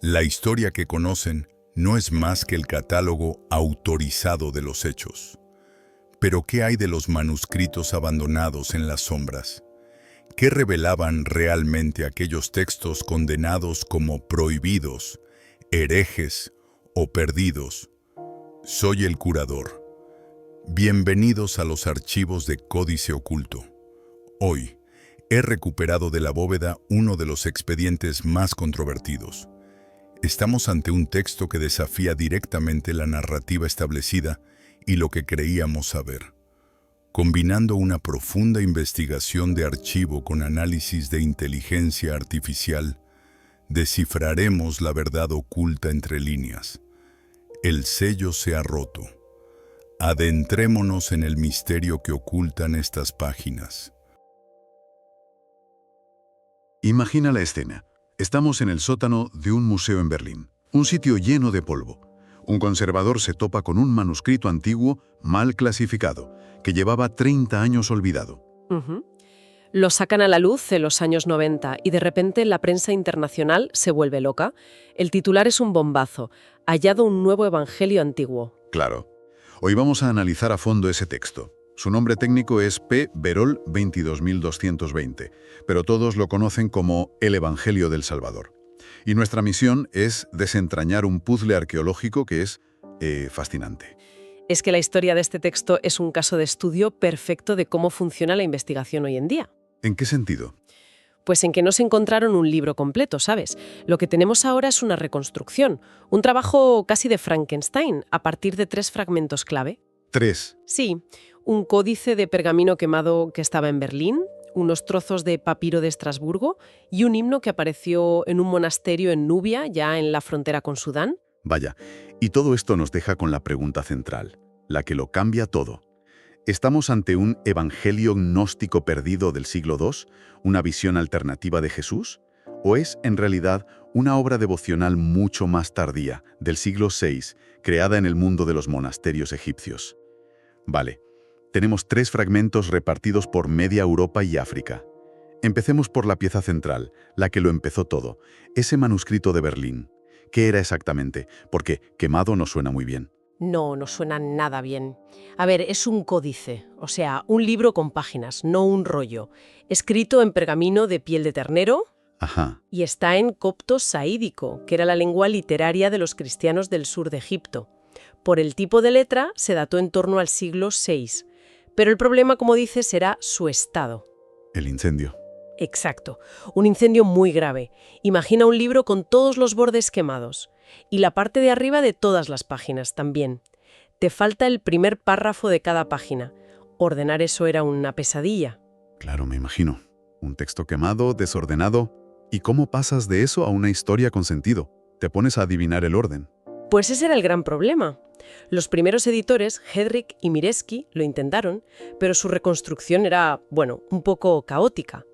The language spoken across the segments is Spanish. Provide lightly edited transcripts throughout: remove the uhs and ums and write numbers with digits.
La historia que conocen no es más que el catálogo autorizado de los hechos. Pero ¿qué hay de los manuscritos abandonados en las sombras? ¿Qué revelaban realmente aquellos textos condenados como prohibidos, herejes o perdidos? Soy el curador. Bienvenidos a los archivos de Códice Oculto. Hoy, he recuperado de la bóveda uno de los expedientes más controvertidos. Estamos ante un texto que desafía directamente la narrativa establecida y lo que creíamos saber. Combinando una profunda investigación de archivo con análisis de inteligencia artificial, descifraremos la verdad oculta entre líneas. El sello se ha roto. Adentrémonos en el misterio que ocultan estas páginas. Imagina la escena. Estamos en el sótano de un museo en Berlín, un sitio lleno de polvo. Un conservador se topa con un manuscrito antiguo mal clasificado, que llevaba 30 años olvidado. Lo sacan a la luz en los años 90 y de repente la prensa internacional se vuelve loca. El titular es un bombazo: hallado un nuevo evangelio antiguo. Claro. Hoy vamos a analizar a fondo ese texto. Su nombre técnico es P. Berol 22220, pero todos lo conocen como el Evangelio del Salvador. Y nuestra misión es desentrañar un puzzle arqueológico que es fascinante. Es que la historia de este texto es un caso de estudio perfecto de cómo funciona la investigación hoy en día. ¿En qué sentido? Pues en que no se encontraron un libro completo, ¿sabes? Lo que tenemos ahora es una reconstrucción, un trabajo casi de Frankenstein, a partir de 3 fragmentos clave. 3. Sí, un códice de pergamino quemado que estaba en Berlín, unos trozos de papiro de Estrasburgo y un himno que apareció en un monasterio en Nubia, ya en la frontera con Sudán. Vaya, y todo esto nos deja con la pregunta central, la que lo cambia todo. ¿Estamos ante un evangelio gnóstico perdido del siglo II, una visión alternativa de Jesús? ¿O es, en realidad, una obra devocional mucho más tardía, del siglo VI, creada en el mundo de los monasterios egipcios? Vale, tenemos 3 fragmentos repartidos por media Europa y África. Empecemos por la pieza central, la que lo empezó todo, ese manuscrito de Berlín. ¿Qué era exactamente? Porque quemado no suena muy bien. No, no suena nada bien. A ver, es un códice, o sea, un libro con páginas, no un rollo, escrito en pergamino de piel de ternero. Ajá. Y está en copto saídico, que era la lengua literaria de los cristianos del sur de Egipto. Por el tipo de letra se dató en torno al siglo VI. Pero el problema, como dices, era su estado. El incendio. Exacto, un incendio muy grave. Imagina un libro con todos los bordes quemados. Y la parte de arriba de todas las páginas también. Te falta el primer párrafo de cada página. Ordenar eso era una pesadilla. Claro, me imagino. Un texto quemado, desordenado. ¿Y cómo pasas de eso a una historia con sentido? Te pones a adivinar el orden. Pues ese era el gran problema. Los primeros editores, Hedrick y Mireski, lo intentaron, pero su reconstrucción era, bueno, un poco caótica.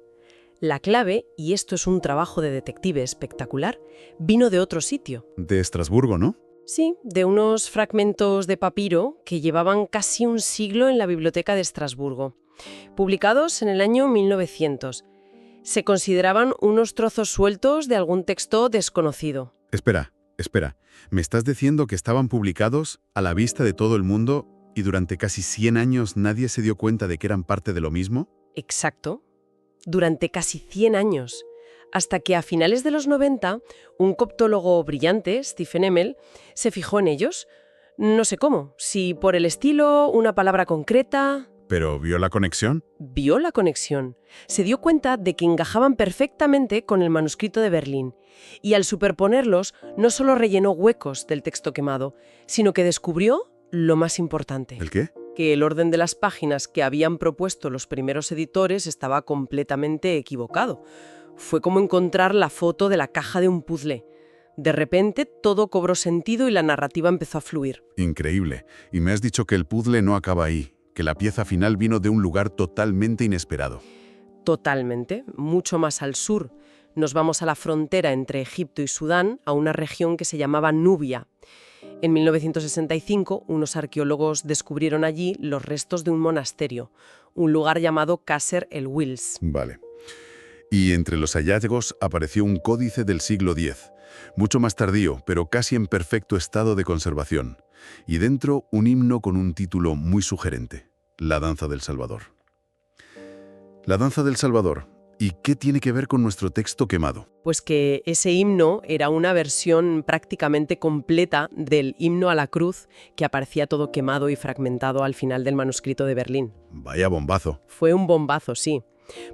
La clave, y esto es un trabajo de detective espectacular, vino de otro sitio. De Estrasburgo, ¿no? Sí, de unos fragmentos de papiro que llevaban casi un siglo en la biblioteca de Estrasburgo, publicados en el año 1900. Se consideraban unos trozos sueltos de algún texto desconocido. Espera. ¿Me estás diciendo que estaban publicados a la vista de todo el mundo y durante casi 100 años nadie se dio cuenta de que eran parte de lo mismo? Exacto. Durante casi 100 años. Hasta que a finales de los 90, un coptólogo brillante, Stephen Emmel, se fijó en ellos. No sé cómo, si por el estilo, una palabra concreta. ¿Pero vio la conexión? Vio la conexión. Se dio cuenta de que encajaban perfectamente con el manuscrito de Berlín. Y al superponerlos, no solo rellenó huecos del texto quemado, sino que descubrió lo más importante. ¿El qué? Que el orden de las páginas que habían propuesto los primeros editores estaba completamente equivocado. Fue como encontrar la foto de la caja de un puzzle. De repente, todo cobró sentido y la narrativa empezó a fluir. Increíble. Y me has dicho que el puzzle no acaba ahí, que la pieza final vino de un lugar totalmente inesperado. Totalmente, mucho más al sur. Nos vamos a la frontera entre Egipto y Sudán, a una región que se llamaba Nubia. En 1965, unos arqueólogos descubrieron allí los restos de un monasterio, un lugar llamado Qasr el-Wills. Vale. Y entre los hallazgos apareció un códice del siglo X, Mucho más tardío, pero casi en perfecto estado de conservación. Y dentro un himno con un título muy sugerente, La Danza del Salvador. La Danza del Salvador. ¿Y qué tiene que ver con nuestro texto quemado? Pues que ese himno era una versión prácticamente completa del himno a la cruz que aparecía todo quemado y fragmentado al final del manuscrito de Berlín. Vaya bombazo. Fue un bombazo, sí.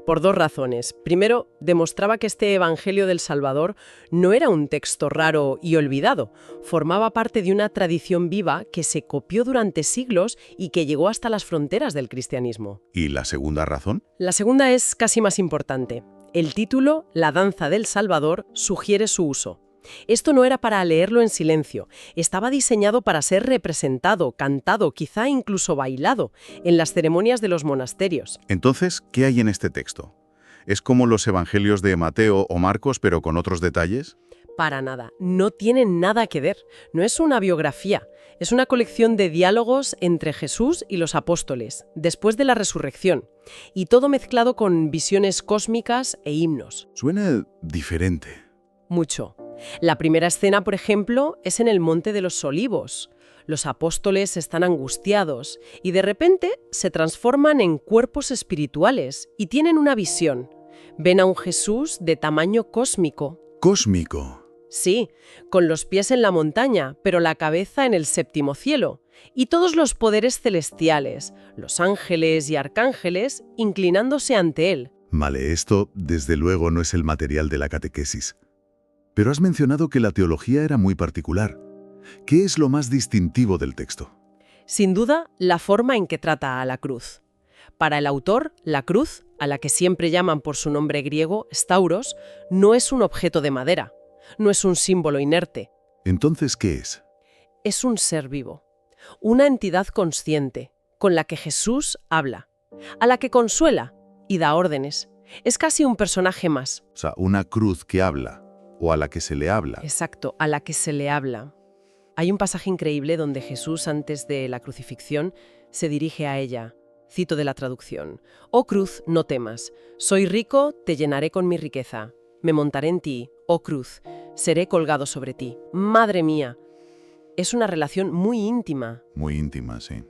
Por dos razones. Primero, demostraba que este Evangelio del Salvador no era un texto raro y olvidado. Formaba parte de una tradición viva que se copió durante siglos y que llegó hasta las fronteras del cristianismo. ¿Y la segunda razón? La segunda es casi más importante. El título, La Danza del Salvador, sugiere su uso. Esto no era para leerlo en silencio, estaba diseñado para ser representado, cantado, quizá incluso bailado, en las ceremonias de los monasterios. Entonces, ¿qué hay en este texto? ¿Es como los evangelios de Mateo o Marcos, pero con otros detalles? Para nada, no tiene nada que ver, no es una biografía, es una colección de diálogos entre Jesús y los apóstoles, después de la resurrección, y todo mezclado con visiones cósmicas e himnos. Suena diferente. Mucho. La primera escena, por ejemplo, es en el Monte de los Olivos. Los apóstoles están angustiados y de repente se transforman en cuerpos espirituales y tienen una visión. Ven a un Jesús de tamaño cósmico. Cósmico. Sí, con los pies en la montaña, pero la cabeza en el séptimo cielo. Y todos los poderes celestiales, los ángeles y arcángeles, inclinándose ante él. Vale, esto desde luego no es el material de la catequesis. Pero has mencionado que la teología era muy particular. ¿Qué es lo más distintivo del texto? Sin duda, la forma en que trata a la cruz. Para el autor, la cruz, a la que siempre llaman por su nombre griego, stauros, no es un objeto de madera, no es un símbolo inerte. Entonces, ¿qué es? Es un ser vivo, una entidad consciente, con la que Jesús habla, a la que consuela y da órdenes. Es casi un personaje más. O sea, una cruz que habla, o a la que se le habla. Exacto, a la que se le habla. Hay un pasaje increíble donde Jesús, antes de la crucifixión, se dirige a ella. Cito de la traducción. «Oh cruz, no temas. Soy rico, te llenaré con mi riqueza. Me montaré en ti, oh cruz. Seré colgado sobre ti. Madre mía». Es una relación muy íntima. Muy íntima, sí.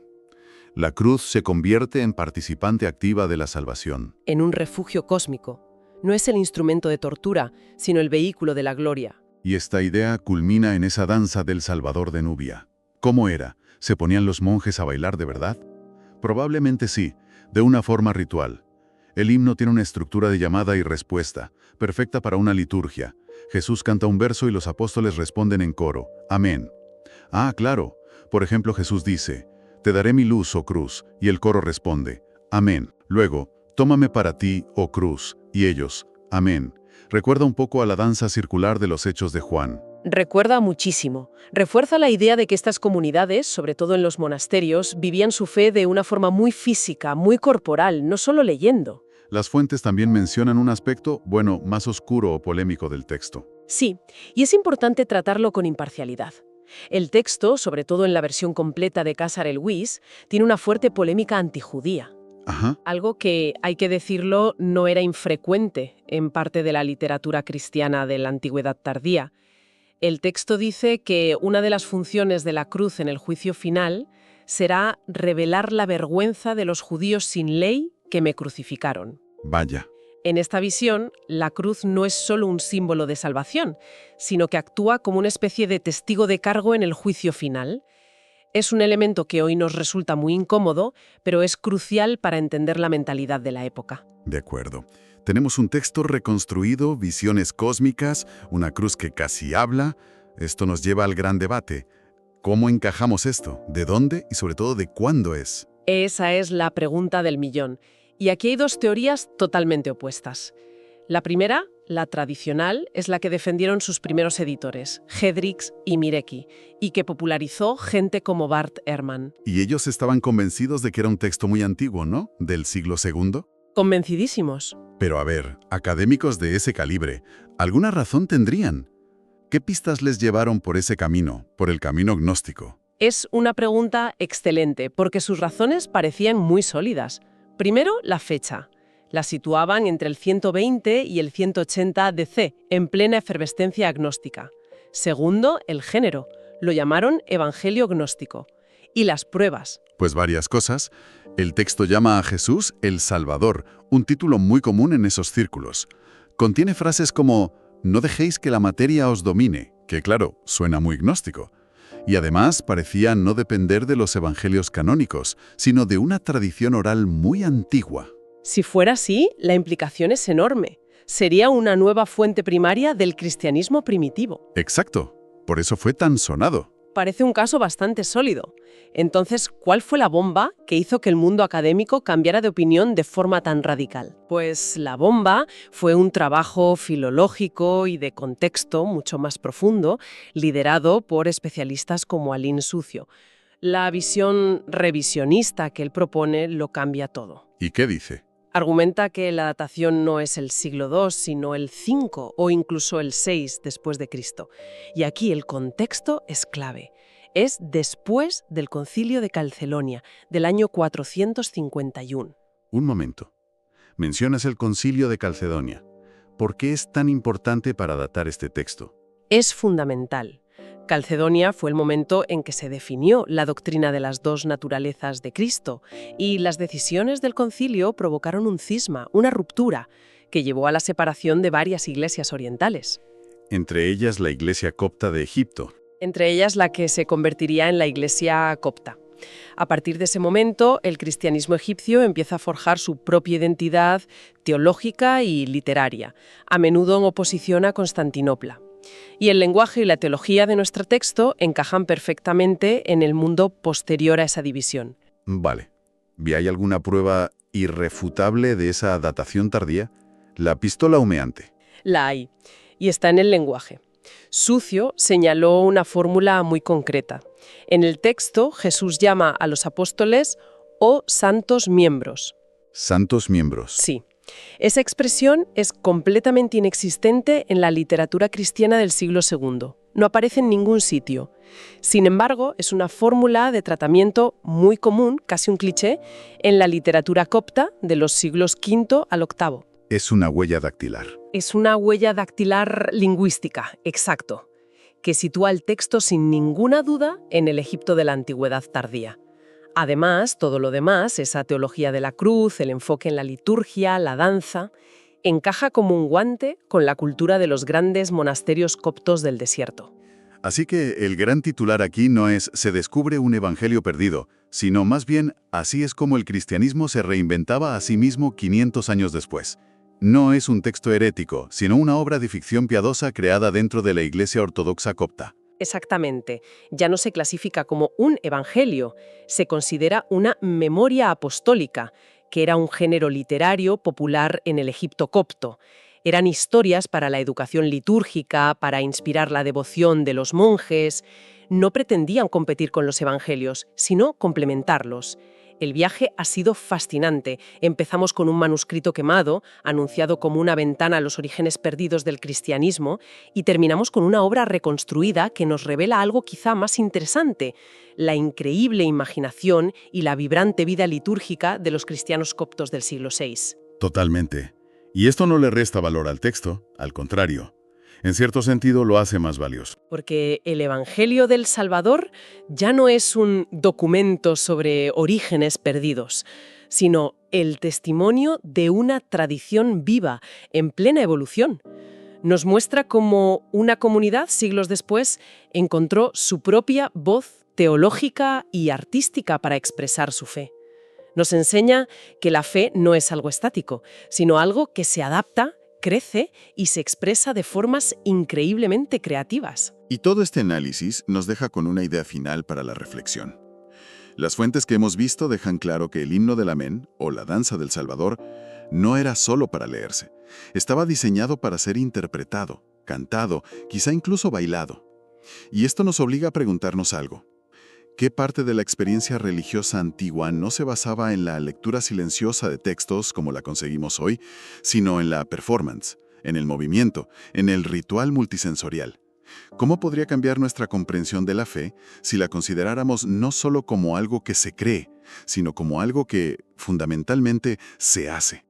La cruz se convierte en participante activa de la salvación. En un refugio cósmico. No es el instrumento de tortura, sino el vehículo de la gloria. Y esta idea culmina en esa danza del Salvador de Nubia. ¿Cómo era? ¿Se ponían los monjes a bailar de verdad? Probablemente sí, de una forma ritual. El himno tiene una estructura de llamada y respuesta, perfecta para una liturgia. Jesús canta un verso y los apóstoles responden en coro. Amén. Ah, claro. Por ejemplo, Jesús dice, «Te daré mi luz, oh cruz», y el coro responde, «Amén». Luego, «Tómame para ti, oh cruz», y ellos, «Amén». Recuerda un poco a la danza circular de los Hechos de Juan. Recuerda muchísimo. Refuerza la idea de que estas comunidades, sobre todo en los monasterios, vivían su fe de una forma muy física, muy corporal, no solo leyendo. Las fuentes también mencionan un aspecto, bueno, más oscuro o polémico del texto. Sí, y es importante tratarlo con imparcialidad. El texto, sobre todo en la versión completa de Qasar el-Wyss, tiene una fuerte polémica antijudía. Ajá. Algo que, hay que decirlo, no era infrecuente en parte de la literatura cristiana de la Antigüedad tardía. El texto dice que una de las funciones de la cruz en el juicio final será revelar la vergüenza de los judíos sin ley que me crucificaron. Vaya. En esta visión, la cruz no es solo un símbolo de salvación, sino que actúa como una especie de testigo de cargo en el juicio final. Es un elemento que hoy nos resulta muy incómodo, pero es crucial para entender la mentalidad de la época. De acuerdo. Tenemos un texto reconstruido, visiones cósmicas, una cruz que casi habla. Esto nos lleva al gran debate. ¿Cómo encajamos esto? ¿De dónde? Y sobre todo, ¿de cuándo es? Esa es la pregunta del millón. Y aquí hay dos teorías totalmente opuestas. La primera, la tradicional, es la que defendieron sus primeros editores, Hedrix y Mirecki, y que popularizó gente como Bart Ehrman. Y ellos estaban convencidos de que era un texto muy antiguo, ¿no? ¿Del siglo II? Convencidísimos. Pero a ver, académicos de ese calibre, ¿alguna razón tendrían? ¿Qué pistas les llevaron por ese camino, por el camino gnóstico? Es una pregunta excelente, porque sus razones parecían muy sólidas. Primero, la fecha. La situaban entre el 120 y el 180 DC, en plena efervescencia agnóstica. Segundo, el género. Lo llamaron Evangelio gnóstico. Y las pruebas. Pues varias cosas. El texto llama a Jesús el Salvador, un título muy común en esos círculos. Contiene frases como «no dejéis que la materia os domine», que claro, suena muy gnóstico. Y además parecía no depender de los evangelios canónicos, sino de una tradición oral muy antigua. Si fuera así, la implicación es enorme. Sería una nueva fuente primaria del cristianismo primitivo. Exacto. Por eso fue tan sonado. Parece un caso bastante sólido. Entonces, ¿cuál fue la bomba que hizo que el mundo académico cambiara de opinión de forma tan radical? Pues la bomba fue un trabajo filológico y de contexto mucho más profundo, liderado por especialistas como Aline Sucio. La visión revisionista que él propone lo cambia todo. ¿Y qué dice? Argumenta que la datación no es el siglo II, sino el V o incluso el VI después de Cristo. Y aquí el contexto es clave. Es después del Concilio de Calcedonia, del año 451. Un momento. Mencionas el Concilio de Calcedonia. ¿Por qué es tan importante para datar este texto? Es fundamental. Calcedonia fue el momento en que se definió la doctrina de las dos naturalezas de Cristo, y las decisiones del concilio provocaron un cisma, una ruptura, que llevó a la separación de varias iglesias orientales. Entre ellas la Iglesia Copta de Egipto. Entre ellas la que se convertiría en la Iglesia copta. A partir de ese momento, el cristianismo egipcio empieza a forjar su propia identidad teológica y literaria, a menudo en oposición a Constantinopla. Y el lenguaje y la teología de nuestro texto encajan perfectamente en el mundo posterior a esa división. Vale. ¿Y hay alguna prueba irrefutable de esa datación tardía? La pistola humeante. La hay, y está en el lenguaje. Sucio señaló una fórmula muy concreta. En el texto, Jesús llama a los apóstoles «o santos miembros». Santos miembros. Sí. Esa expresión es completamente inexistente en la literatura cristiana del siglo II. No aparece en ningún sitio. Sin embargo, es una fórmula de tratamiento muy común, casi un cliché, en la literatura copta de los siglos V al VIII. Es una huella dactilar. Es una huella dactilar lingüística, exacto, que sitúa el texto sin ninguna duda en el Egipto de la antigüedad tardía. Además, todo lo demás, esa teología de la cruz, el enfoque en la liturgia, la danza, encaja como un guante con la cultura de los grandes monasterios coptos del desierto. Así que el gran titular aquí no es «Se descubre un evangelio perdido», sino más bien «Así es como el cristianismo se reinventaba a sí mismo 500 años después». No es un texto herético, sino una obra de ficción piadosa creada dentro de la Iglesia Ortodoxa copta. Exactamente. Ya no se clasifica como un evangelio, se considera una memoria apostólica, que era un género literario popular en el Egipto copto. Eran historias para la educación litúrgica, para inspirar la devoción de los monjes. No pretendían competir con los evangelios, sino complementarlos. El viaje ha sido fascinante. Empezamos con un manuscrito quemado, anunciado como una ventana a los orígenes perdidos del cristianismo, y terminamos con una obra reconstruida que nos revela algo quizá más interesante: la increíble imaginación y la vibrante vida litúrgica de los cristianos coptos del siglo VI. Totalmente. Y esto no le resta valor al texto, al contrario. En cierto sentido lo hace más valioso. Porque el Evangelio del Salvador ya no es un documento sobre orígenes perdidos, sino el testimonio de una tradición viva, en plena evolución. Nos muestra cómo una comunidad, siglos después, encontró su propia voz teológica y artística para expresar su fe. Nos enseña que la fe no es algo estático, sino algo que se adapta, crece y se expresa de formas increíblemente creativas. Y todo este análisis nos deja con una idea final para la reflexión. Las fuentes que hemos visto dejan claro que el himno del Amén, o la danza del Salvador, no era solo para leerse. Estaba diseñado para ser interpretado, cantado, quizá incluso bailado. Y esto nos obliga a preguntarnos algo. ¿Qué parte de la experiencia religiosa antigua no se basaba en la lectura silenciosa de textos como la conseguimos hoy, sino en la performance, en el movimiento, en el ritual multisensorial? ¿Cómo podría cambiar nuestra comprensión de la fe si la consideráramos no solo como algo que se cree, sino como algo que, fundamentalmente, se hace?